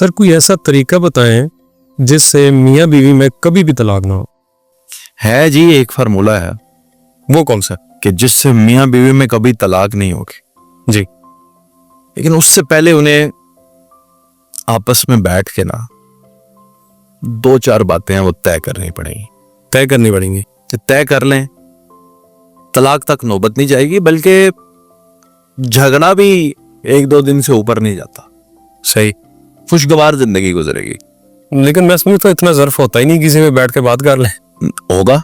Sir कोई ऐसा तरीका बताएं जिससे मियाँ बीवी में कभी भी तलाक ना हो। है जी, एक फार्मूला है वो कौन सा? कि जिससे मियाँ बीवी में कभी तलाक नहीं होगी जी। लेकिन उससे पहले उन्हें आपस में बैठ के ना दो चार बातें हैं वो तय करनी पड़ेंगी। तय करनी पड़ेंगी। तय कर लें, तलाक तक नौबत नहीं जाएगी, बल्कि झगड़ा भी एक दो दिन से ऊपर नहीं जाता। सही। खुशगवार जिंदगी गुजरेगी। लेकिन मैं समझता हूँ इतना ज़र्फ होता ही नहीं किसी में बैठ के बात कर लें। होगा।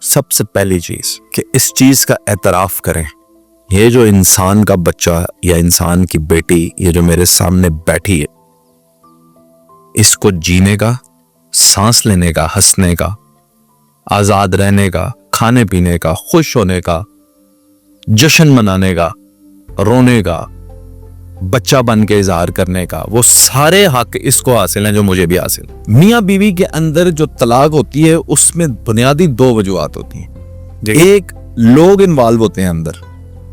सबसे पहली चीज कि इस चीज का एतराफ करें, ये जो इंसान का बच्चा या इंसान की बेटी ये जो मेरे सामने बैठी है, इसको जीने का, सांस लेने का, हंसने का, आजाद रहने का, खाने पीने का, खुश होने का, जश्न मनाने का, रोने का, बच्चा बन के इजहार करने का, वो सारे हक इसको हासिल हैं जो मुझे भी हासिल। मियाँ बीवी के अंदर जो तलाक होती है उसमें बुनियादी दो वजूहात होती हैं। एक, लोग इन्वॉल्व होते हैं अंदर,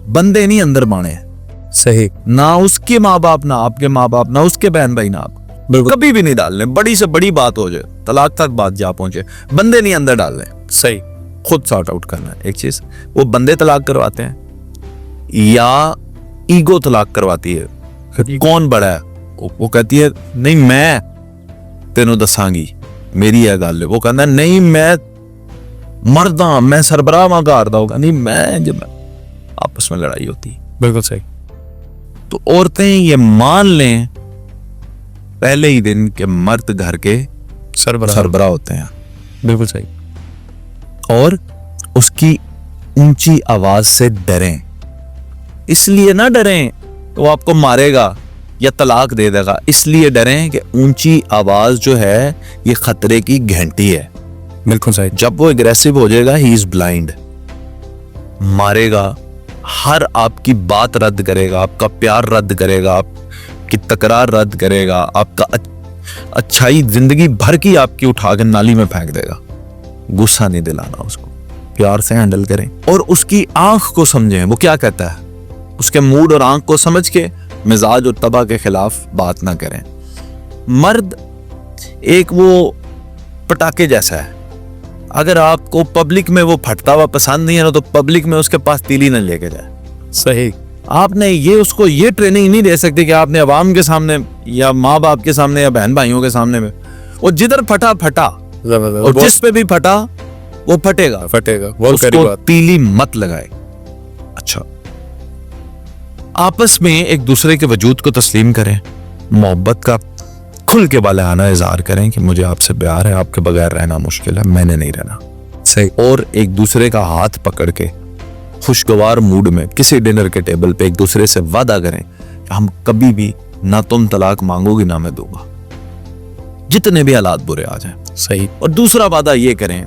बंदे नहीं अंदर बाणे हैं। सही। ना उसके माँ बाप, ना आपके माँ बाप, ना उसके बहन भाई, ना आप कभी भी नहीं डालने। बड़ी से बड़ी बात हो जाए, तलाक तक बात जा पहुंचे, बंदे नहीं अंदर डालने। सही। खुद सॉर्ट आउट करना है। एक चीज, वो बंदे तलाक करवाते हैं या ईगो तलाक करवाती है। कौन बड़ा है? वो कहती है नहीं मैं तेनों दसांगी, मेरी है गल। वो कहता है नहीं मैं मरदा, मैं सरबराह वहां करदा होगा, नहीं मैं। जब आपस में लड़ाई होती है, बिल्कुल सही। तो औरतें ये मान लें पहले ही दिन के मर्द घर के सरबराह होते हैं। बिल्कुल सही। और उसकी ऊंची आवाज से डरें। इसलिए ना डरें तो वो आपको मारेगा या तलाक दे देगा, इसलिए डरें कि ऊंची आवाज जो है ये खतरे की घंटी है। बिल्कुल सही। जब वो एग्रेसिव हो जाएगा, ही इज ब्लाइंड, मारेगा, हर आपकी बात रद्द करेगा, आपका प्यार रद्द करेगा, आपकी तकरार रद्द करेगा, आपका अच्छाई जिंदगी भर की आपकी उठा के नाली में फेंक देगा। गुस्सा नहीं दिलाना उसको, प्यार से हैंडल करें और उसकी आंख को समझें वो क्या कहता है। उसके मूड और आंख को समझ के मिजाज और तबा के खिलाफ बात ना करें। मर्द एक वो पटाखे जैसा है, अगर आपको पब्लिक में वो फटता हुआ पसंद नहीं है ना, तो पब्लिक में उसके पास तीली ना लेके जाए। सही। आपने ये उसको ये ट्रेनिंग नहीं दे सकते कि आपने अवाम के सामने या माँ बाप के सामने या बहन भाइयों के सामने में वो जिधर फटा फटा, और जिस पे भी फटा वो फटेगा। उसको तीली मत लगाए। अच्छा, आपस में एक दूसरे के वजूद को तस्लीम करें, मोहब्बत का खुल के बालाना इजहार करें कि मुझे आपसे प्यार है, आपके बगैर रहना मुश्किल है, मैंने नहीं रहना। सही। और एक दूसरे का हाथ पकड़ के खुशगवार मूड में किसी डिनर के टेबल पे एक दूसरे से वादा करें कि हम कभी भी ना तुम तलाक मांगोगी ना मैं दूंगा, जितने भी हालात बुरे आ जाएं। सही। और दूसरा वादा ये करें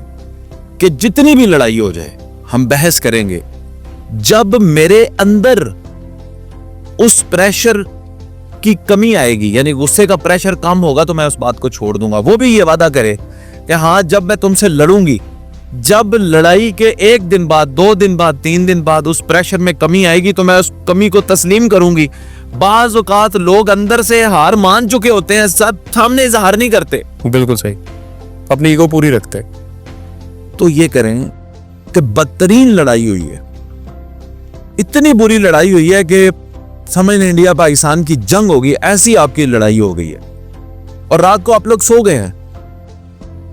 कि जितनी भी लड़ाई हो जाए हम बहस करेंगे, जब मेरे अंदर उस प्रेशर की कमी आएगी, यानी गुस्से का प्रेशर कम होगा, तो मैं उस बात को छोड़ दूंगा। वो भी ये वादा करे कि हाँ, जब मैं तुमसे लड़ूंगी, जब लड़ाई के एक दिन बाद, 2 दिन बाद, 3 दिन बाद उस प्रेशर में कमी आएगी तो मैं उस कमी को तस्लीम करूंगी। बाज़ औक़ात लोग अंदर से हार मान चुके होते हैं, सब सामने इजहार नहीं करते। बिल्कुल सही। अपनी ईगो पूरी रखते। तो ये करें कि बदतरीन लड़ाई हुई है, इतनी बुरी लड़ाई हुई है कि समझ लें इंडिया पाकिस्तान की जंग होगी, ऐसी आपकी लड़ाई हो गई है, और रात को आप लोग सो गए हैं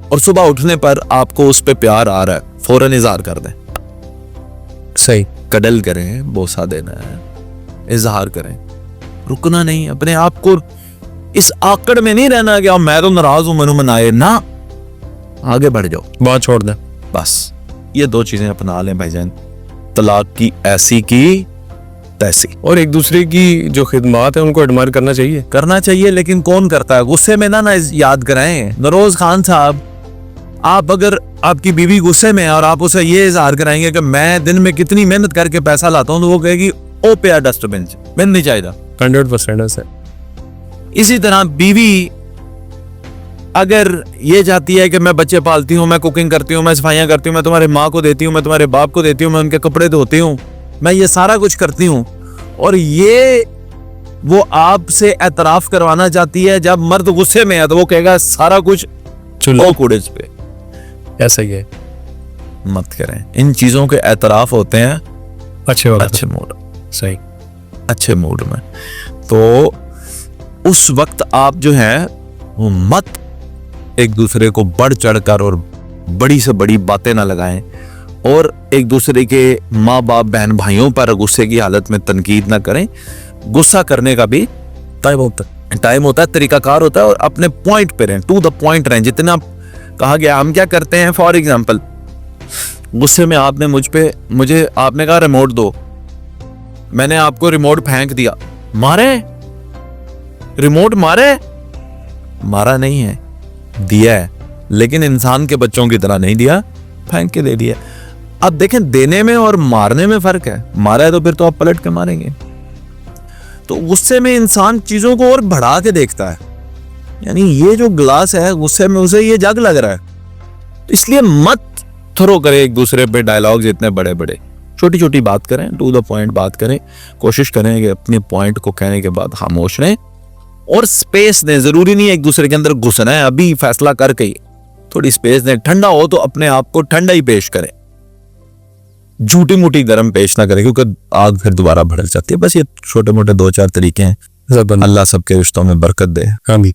और सुबह उठने पर आपको उस पे प्यार आ रहा है, फौरन इजहार कर दें। सही। कडल करें, बोसा देना है, इजहार करें, रुकना नहीं। अपने आप को इस आकड़ में नहीं रहना कि मैं तो नाराज हूं, मनु मनाए ना, आगे बढ़ जाओ, बात छोड़ दें। बस ये 2 चीजें अपना लें भाईजान, तलाक की ऐसी की तैसी। और एक दूसरे की जो खिदमात है उनको एडमायर करना चाहिए, लेकिन कौन करता है? गुस्से में ना याद कराएं। नरोज खान साहब, आप अगर आपकी बीवी गुस्से में है और आप उसे ये इजहार कराएंगे कि मैं दिन में कितनी मेहनत करके पैसा लाता हूं, तो वो कहेगी ओ पे डस्टबिन मैं नहीं चाहिए। 100% है। इसी तरह बीवी अगर ये चाहती है कि मैं बच्चे पालती हूँ, मैं कुकिंग करती हूँ, मैं सफाइयाँ करती हूँ, मैं तुम्हारे माँ को देती हूँ, मैं तुम्हारे बाप को देती हूँ, मैं उनके कपड़े धोती हूँ, मैं ये सारा कुछ करती हूँ, और ये वो आपसे एतराफ करवाना चाहती है। जब मर्द गुस्से में है तो वो कहेगा सारा कुछ चलो कूड़े पे। ऐसा ही है। मत करें इन चीजों के एतराफ होते हैं अच्छे वक्त अच्छे मूड सही। अच्छे मूड में। तो उस वक्त आप जो है वो मत एक दूसरे को बढ़ चढ़कर और बड़ी से बड़ी बातें ना लगाएं और एक दूसरे के माँ बाप बहन भाइयों पर गुस्से की हालत में तनकीद ना करें। गुस्सा करने का भी टाइम होता है, तरीकाकार होता है और अपने पॉइंट पे रहें, टू द पॉइंट रहें। जितना कहा गया हम क्या करते हैं, फॉर एग्जाम्पल गुस्से में आपने मुझे आपने कहा रिमोट दो, मैंने आपको रिमोट फेंक दिया, मारे रिमोट मारा नहीं है, दिया है, लेकिन इंसान के बच्चों की तरह नहीं दिया, फेंक के दे दिया। अब देखें देने में और मारने में फर्क है। मारा है तो फिर तो आप पलट के मारेंगे। तो गुस्से में इंसान चीजों को और बढ़ा के देखता है, यानी ये जो ग्लास है गुस्से में उसे ये जग लग रहा है। तो इसलिए मत थ्रो करें एक दूसरे पे डायलॉग्स इतने बड़े बड़े, छोटी छोटी बात करें, टू द पॉइंट बात करें। कोशिश करें कि अपने पॉइंट को कहने के बाद खामोश रहें और स्पेस दें। जरूरी नहीं है एक दूसरे के अंदर घुसना है, अभी फैसला करके ही थोड़ी स्पेस दें। ठंडा हो तो अपने आप को ठंडा ही पेश करें, झूठी मूठी गर्म पेश ना करें, क्योंकि आग फिर दोबारा भड़क जाती है। बस ये छोटे मोटे 2-4 तरीके हैं। अल्लाह सबके रिश्तों में बरकत दे। आमीन।